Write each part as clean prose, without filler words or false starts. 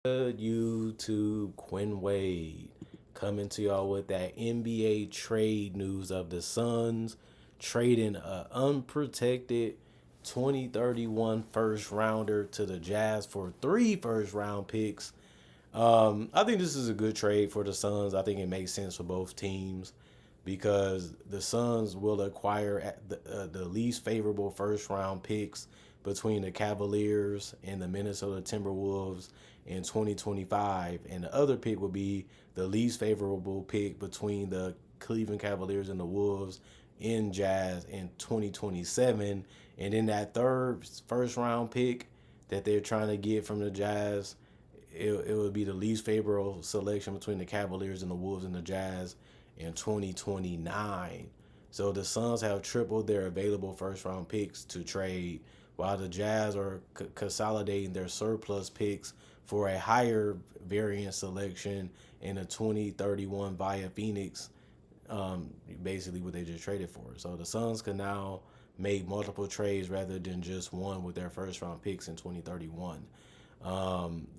YouTube, Quinn Wade coming to y'all with that NBA trade news of the Suns trading a unprotected 2031 first rounder to the Jazz for three first round picks. I think this is a good trade for the Suns. I think it makes sense for both teams because the Suns will acquire the least favorable first round picks between the Cavaliers and the Minnesota Timberwolves in 2025, and the other pick will be the least favorable pick between the Cleveland Cavaliers and the Wolves in Jazz in 2027. And then that third first round pick that they're trying to get from the Jazz, it would be the least favorable selection between the Cavaliers and the Wolves and the Jazz in 2029. So the Suns have tripled their available first round picks to trade, while the Jazz are consolidating their surplus picks for a higher variant selection in a 2031 via Phoenix, basically what they just traded for. So the Suns can now make multiple trades rather than just one with their first round picks in 2031.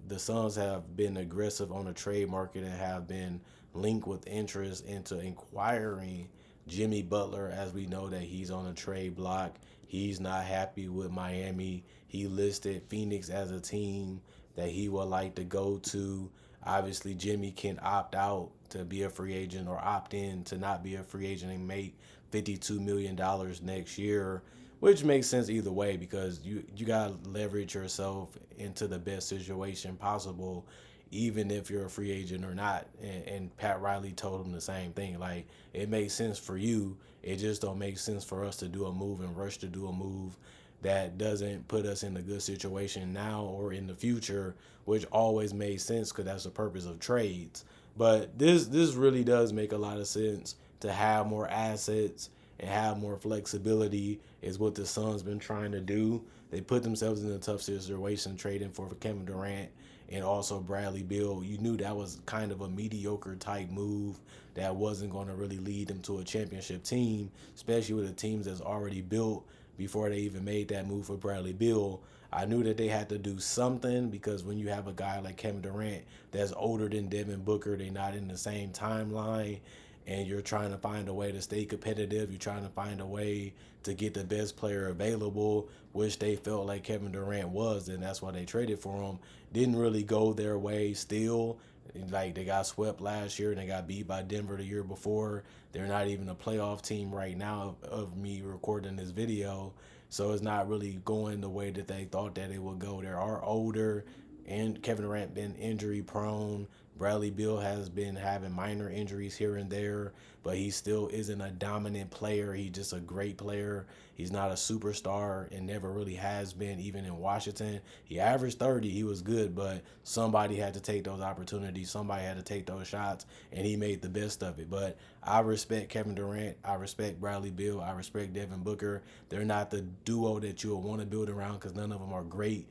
The Suns have been aggressive on the trade market and have been linked with interest into inquiring Jimmy Butler, as we know that he's on a trade block. He's not happy with Miami. He listed Phoenix as a team that he would like to go to. Obviously, Jimmy can opt out to be a free agent or opt in to not be a free agent and make $52 million next year, which makes sense either way because you gotta leverage yourself into the best situation possible, even if you're a free agent or not. And Pat Riley told him the same thing. Like, it makes sense for you. It just don't make sense for us to do a move and rush to do a move that doesn't put us in a good situation now or in the future, which always made sense because that's the purpose of trades. But this really does make a lot of sense to have more assets and have more flexibility is what the Suns been trying to do. They put themselves in a tough situation trading for Kevin Durant and also Bradley Beal. You knew that was kind of a mediocre type move that wasn't going to really lead them to a championship team, especially with the teams that's already built before they even made that move for Bradley Beal. I knew that they had to do something because when you have a guy like Kevin Durant that's older than Devin Booker, they're not in the same timeline, and you're trying to find a way to stay competitive. You're trying to find a way to get the best player available, which they felt like Kevin Durant was, and that's why they traded for him. Didn't really go their way still. Like, they got swept last year and they got beat by Denver the year before. They're not even a playoff team right now of me recording this video. So it's not really going the way that they thought that it would go. They are older, and Kevin Durant been injury prone. Bradley Beal has been having minor injuries here and there, but he still isn't a dominant player. He's just a great player. He's not a superstar and never really has been, even in Washington. He averaged 30. He was good, but somebody had to take those opportunities. Somebody had to take those shots, and he made the best of it. But I respect Kevin Durant. I respect Bradley Beal. I respect Devin Booker. They're not the duo that you would want to build around because none of them are great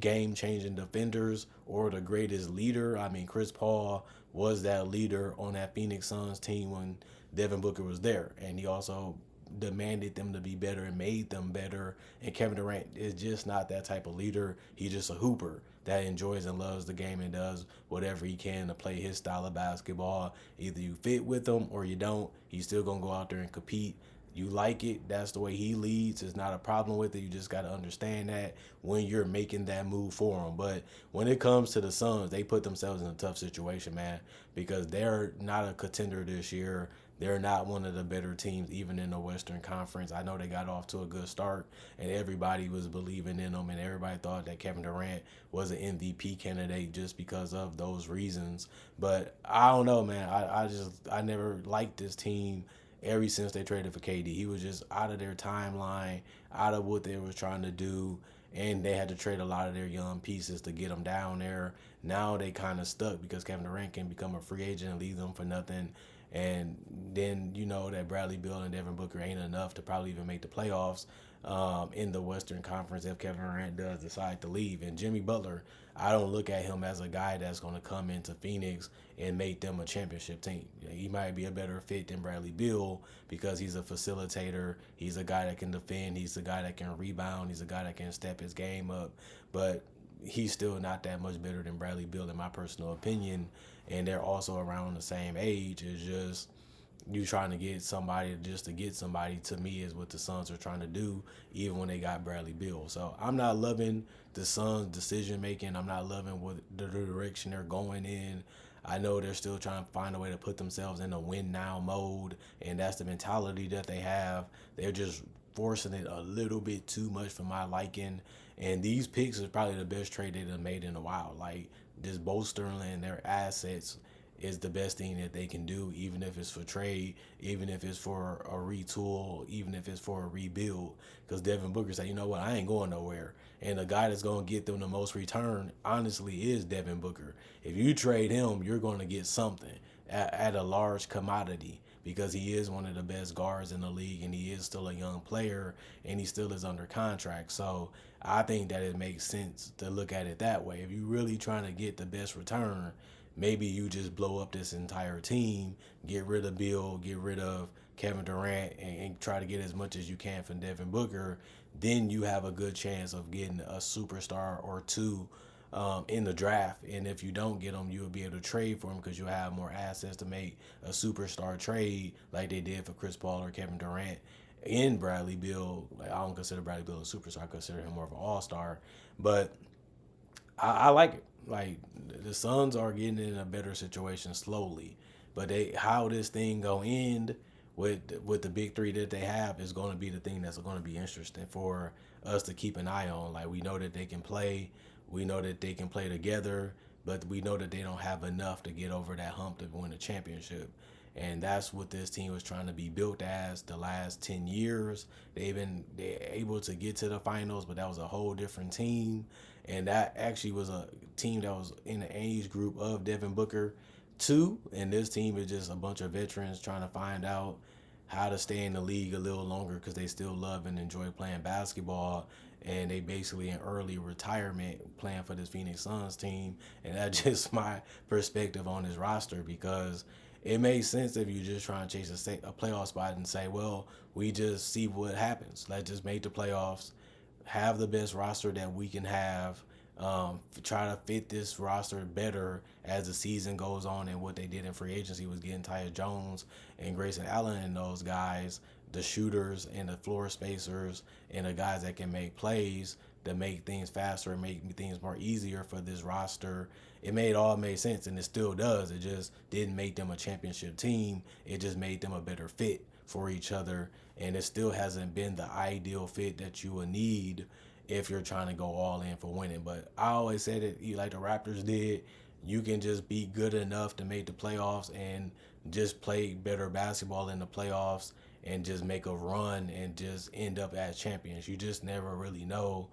game-changing defenders or the greatest leader. I mean, Chris Paul was that leader on that Phoenix Suns team when Devin Booker was there, and he also demanded them to be better and made them better. And Kevin Durant is just not that type of leader. He's just a hooper that enjoys and loves the game and does whatever he can to play his style of basketball. Either you fit with him or you don't. He's still gonna go out there and compete. You like it, that's the way he leads. It's not a problem with it. You just got to understand that when you're making that move for him. But when it comes to the Suns, they put themselves in a tough situation, man, because they're not a contender this year. They're not one of the better teams, even in the Western Conference. I know they got off to a good start, and everybody was believing in them, and everybody thought that Kevin Durant was an MVP candidate just because of those reasons. But I don't know, man. I never liked this team ever since they traded for KD. He was just out of their timeline, out of what they were trying to do, and they had to trade a lot of their young pieces to get them down there. Now they kind of stuck because Kevin Durant can become a free agent and leave them for nothing. And then you know that Bradley Beal and Devin Booker ain't enough to probably even make the playoffs in the Western Conference if Kevin Durant does decide to leave. And Jimmy Butler, I don't look at him as a guy that's going to come into Phoenix and make them a championship team. He might be a better fit than Bradley Beal because he's a facilitator. He's a guy that can defend. He's a guy that can rebound. He's a guy that can step his game up. But he's still not that much better than Bradley Beal in my personal opinion, and they're also around the same age. It's just you trying to get somebody just to get somebody, to me, is what the Suns are trying to do, even when they got Bradley Beal. So I'm not loving the Suns' decision making. I'm not loving what the direction they're going in. I know they're still trying to find a way to put themselves in a win now mode, and that's the mentality that they have. They're just forcing it a little bit too much for my liking. And these picks is probably the best trade they've made in a while. Like, just bolstering their assets is the best thing that they can do, even if it's for trade, even if it's for a retool, even if it's for a rebuild. Because Devin Booker said, you know what, I ain't going nowhere. And the guy that's going to get them the most return, honestly, is Devin Booker. If you trade him, you're going to get something at a large commodity, because he is one of the best guards in the league, and he is still a young player, and he still is under contract. So I think that it makes sense to look at it that way. If you're really trying to get the best return, maybe you just blow up this entire team, get rid of Bill, get rid of Kevin Durant, and try to get as much as you can from Devin Booker. Then you have a good chance of getting a superstar or two in the draft. And if you don't get them, you'll be able to trade for them, because you'll have more assets to make a superstar trade like they did for Chris Paul or Kevin Durant and Bradley Beal. Like, I don't consider Bradley Beal a superstar. I consider him more of an all-star. But I like it. Like, the Suns are getting in a better situation slowly, but they how this thing go end with the big three that they have is going to be the thing that's going to be interesting for us to keep an eye on. Like, we know that they can play, we know that they can play together, but we know that they don't have enough to get over that hump to win a championship. And that's what this team was trying to be built as the last 10 years. They're able to get to the finals, but that was a whole different team. And that actually was a team that was in the age group of Devin Booker too. And this team is just a bunch of veterans trying to find out how to stay in the league a little longer, because they still love and enjoy playing basketball. And they basically in early retirement playing for this Phoenix Suns team. And that's just my perspective on this roster, because it makes sense if you just try and chase a playoff spot and say, well, we just see what happens. Let's just make the playoffs, have the best roster that we can have, try to fit this roster better as the season goes on. And what they did in free agency was getting Tyus Jones and Grayson Allen and those guys, the shooters and the floor spacers and the guys that can make plays to make things faster and make things more easier for this roster. It made sense, and it still does. It just didn't make them a championship team. It just made them a better fit for each other, and it still hasn't been the ideal fit that you would need if you're trying to go all in for winning. But I always said it, like the Raptors did, you can just be good enough to make the playoffs and just play better basketball in the playoffs and just make a run and just end up as champions. You just never really know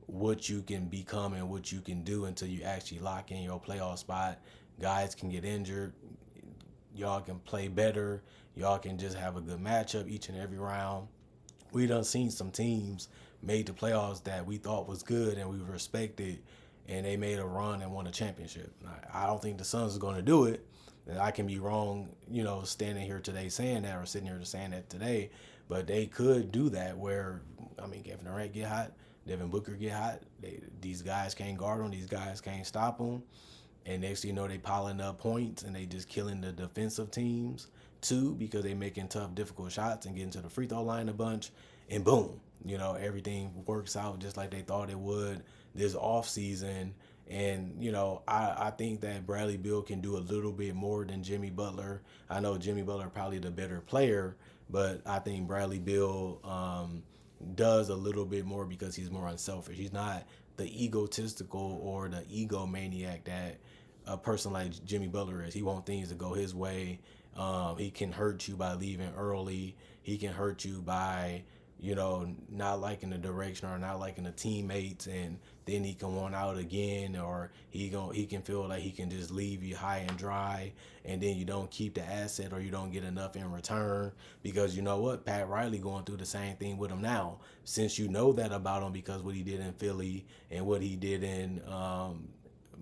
what you can become and what you can do until you actually lock in your playoff spot. Guys can get injured. Y'all can play better. Y'all can just have a good matchup each and every round. We done seen some teams made the playoffs that we thought was good and we respected, and they made a run and won a championship. I don't think the Suns is going to do it. And I can be wrong, standing here today saying that, or sitting here saying that today, but they could do that where, Kevin Durant get hot, Devin Booker get hot. These guys can't guard them. These guys can't stop them. And next thing you know, they piling up points and they just killing the defensive teams too, because they making tough, difficult shots and getting to the free throw line a bunch. And boom, everything works out just like they thought it would this off season. And I think that Bradley Beal can do a little bit more than Jimmy Butler. I know Jimmy Butler probably the better player, but I think Bradley Beal does a little bit more because he's more unselfish. He's not the egotistical or the egomaniac that a person like Jimmy Butler is. He wants things to go his way. He can hurt you by leaving early. He can hurt you by, not liking the direction or not liking the teammates, and then he can want out again, or he can feel like he can just leave you high and dry, and then you don't keep the asset or you don't get enough in return, because you know what, Pat Riley going through the same thing with him now, since you know that about him because what he did in Philly and what he did in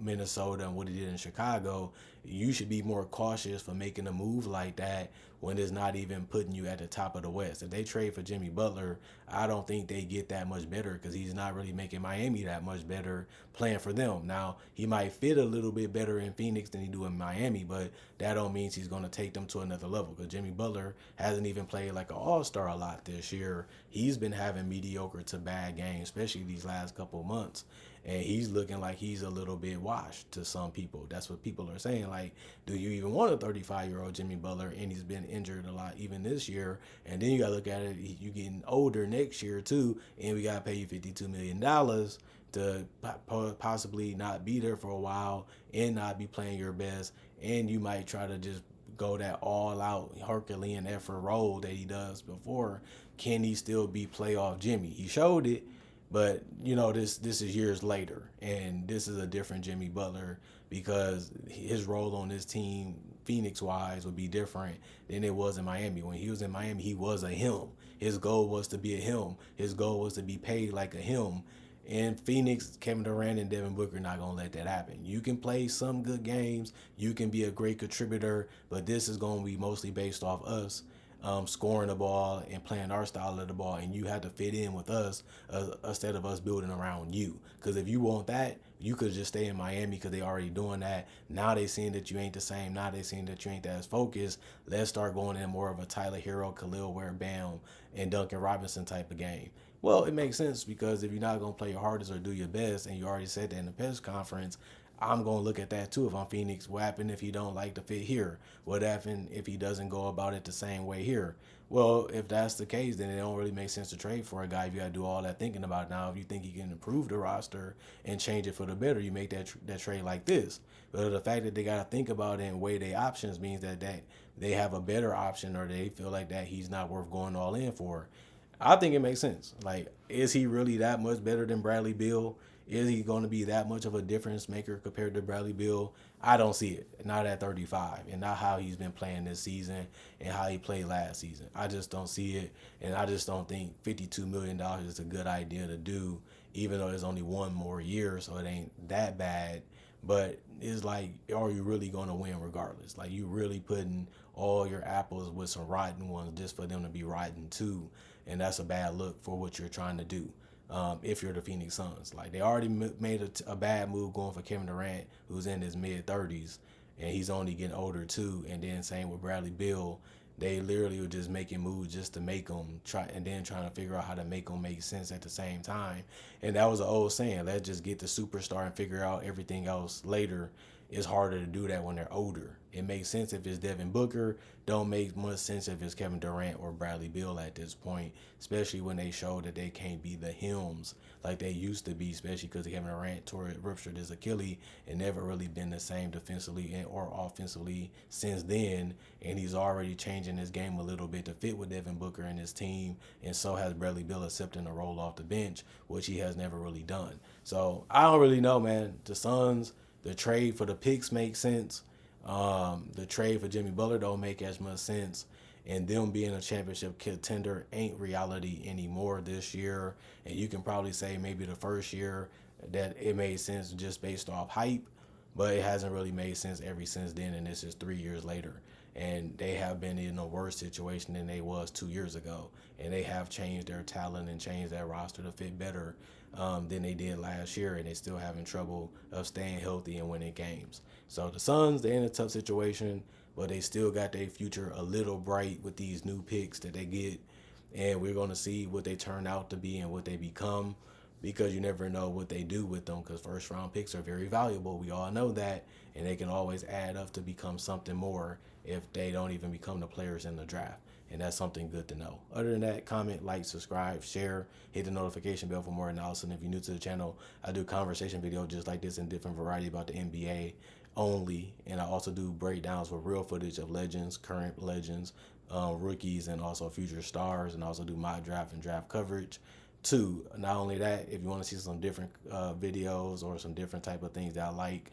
Minnesota and what he did in Chicago, you should be more cautious for making a move like that when it's not even putting you at the top of the West. If they trade for Jimmy Butler, I don't think they get that much better because he's not really making Miami that much better playing for them. Now, he might fit a little bit better in Phoenix than he do in Miami, but that don't mean he's going to take them to another level because Jimmy Butler hasn't even played like an all-star a lot this year. He's been having mediocre to bad games, especially these last couple months. And he's looking like he's a little bit washed to some people. That's what people are saying. Like, do you even want a 35-year-old Jimmy Butler? And he's been injured a lot even this year. And then you got to look at it. You getting older next year too, and we got to pay you $52 million to possibly not be there for a while and not be playing your best. And you might try to just go that all-out Herculean effort role that he does before. Can he still be playoff Jimmy? He showed it. But this is years later, and this is a different Jimmy Butler because his role on this team, Phoenix wise, would be different than it was in Miami. When he was in Miami, he was a him. His goal was to be a him. His goal was to be paid like a him. In Phoenix, Kevin Durant and Devin Booker are not gonna let that happen. You can play some good games, you can be a great contributor, but this is gonna be mostly based off us scoring the ball and playing our style of the ball, and you have to fit in with us instead of us building around you. Because if you want that, you could just stay in Miami because they already doing that. Now they seeing that you ain't the same. Now they seeing that you ain't that as focused. Let's start going in more of a Tyler Hero, Khalil Ware-Bam, and Duncan Robinson type of game. Well, it makes sense because if you're not going to play your hardest or do your best, and you already said that in the press conference, I'm going to look at that too if I'm Phoenix. What happened if he don't like to fit here? What happened if he doesn't go about it the same way here? Well, if that's the case, then it don't really make sense to trade for a guy if you got to do all that thinking about it. Now. If you think he can improve the roster and change it for the better, you make that trade like this. But the fact that they got to think about it and weigh their options means that they have a better option or they feel like that he's not worth going all in for. I think it makes sense. Like, is he really that much better than Bradley Beal? Is he going to be that much of a difference maker compared to Bradley Beal? I don't see it. Not at 35, and not how he's been playing this season and how he played last season. I just don't see it, and I just don't think $52 million is a good idea to do, even though there's only one more year, so it ain't that bad. But it's like, are you really going to win regardless? Like, you really putting all your apples with some rotten ones just for them to be rotten too, and that's a bad look for what you're trying to do. If you're the Phoenix Suns, like they already made a bad move going for Kevin Durant, who's in his mid-30s, and he's only getting older too. And then same with Bradley Beal, they literally were just making moves just to make them try, and then trying to figure out how to make them make sense at the same time. And that was an old saying: let's just get the superstar and figure out everything else later. It's harder to do that when they're older. It makes sense if it's Devin Booker. Don't make much sense if it's Kevin Durant or Bradley Beal at this point, especially when they show that they can't be the hymns like they used to be, especially because Kevin Durant ruptured his Achilles and never really been the same defensively or offensively since then. And he's already changing his game a little bit to fit with Devin Booker and his team, and so has Bradley Beal accepting a role off the bench, which he has never really done. So I don't really know, man. The Suns, the trade for the picks makes sense. The trade for Jimmy Butler don't make as much sense. And them being a championship contender ain't reality anymore this year. And you can probably say maybe the first year that it made sense just based off hype, but it hasn't really made sense ever since then. And this is 3 years later. And they have been in a worse situation than they was 2 years ago. And they have changed their talent and changed their roster to fit better than they did last year. And they still having trouble of staying healthy and winning games. So the Suns, they're in a tough situation, but they still got their future a little bright with these new picks that they get. And we're going to see what they turn out to be and what they become, because you never know what they do with them, because first round picks are very valuable. We all know that, and they can always add up to become something more if they don't even become the players in the draft. And that's something good to know. Other than that, comment, like, subscribe, share, hit the notification bell for more analysis. And if you're new to the channel, I do conversation videos just like this in different variety about the NBA only. And I also do breakdowns with real footage of legends, current legends, rookies, and also future stars. And I also do mock draft and draft coverage too. Not only that, if you want to see some different videos or some different type of things that I like,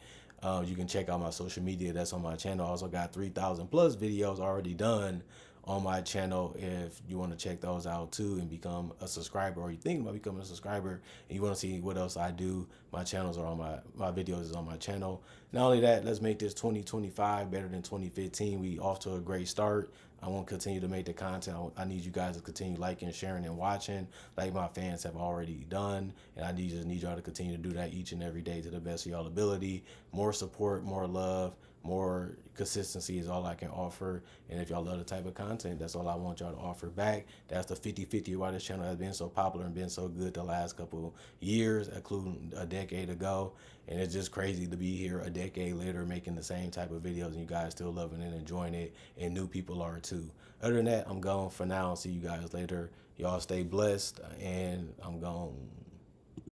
you can check out my social media that's on my channel. I also got 3,000 plus videos already done on my channel if you want to check those out too and become a subscriber, or you think about becoming a subscriber and you want to see what else I do. My channels are on my videos is on my channel. Not only that, let's make this 2025 better than 2015. We off to a great start. I want to continue to make the content. I need you guys to continue liking, sharing, and watching, like my fans have already done. And I need y'all to continue to do that each and every day to the best of y'all ability. More support, more love, more consistency is all I can offer. And if y'all love the type of content, that's all I want y'all to offer back. That's the 50/50 why this channel has been so popular and been so good the last couple years, including a decade ago. And it's just crazy to be here a decade later making the same type of videos and you guys still loving it and enjoying it, and new people are too. Other than that, I'm gone for now. See you guys later. Y'all stay blessed, and I'm gone.